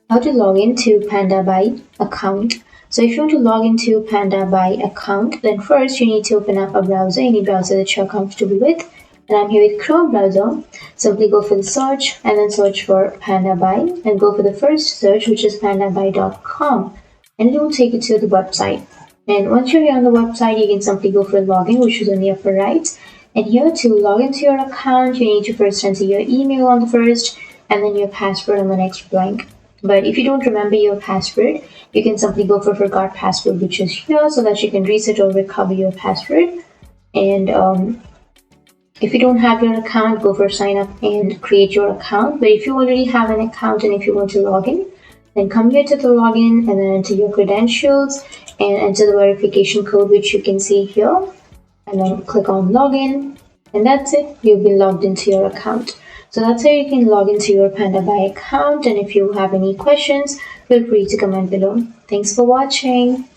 How to log into Pandabuy account. So if you want to log into Pandabuy account, then first you need to open up a browser, any browser that you're comfortable with. And I'm here with Chrome browser. Simply go for the search and then search for Pandabuy and go for the first search, which is pandabuy.com, and it will take you to the website. And once you're here on the website, you can simply go for login, which is on the upper right. And here to log into your account, you need to first enter your email on the first and then your password on the next blank. But if you don't remember your password, you can simply go for forgot password, which is here, so that you can reset or recover your password. And if you don't have your account, go for sign up and create your account. But if you already have an account and if you want to log in, then come here to the login and then enter your credentials and enter the verification code, which you can see here. And then click on login, and that's it. You've been logged into your account. So that's how you can log into your Pandabuy account. And if you have any questions, feel free to comment below. Thanks for watching.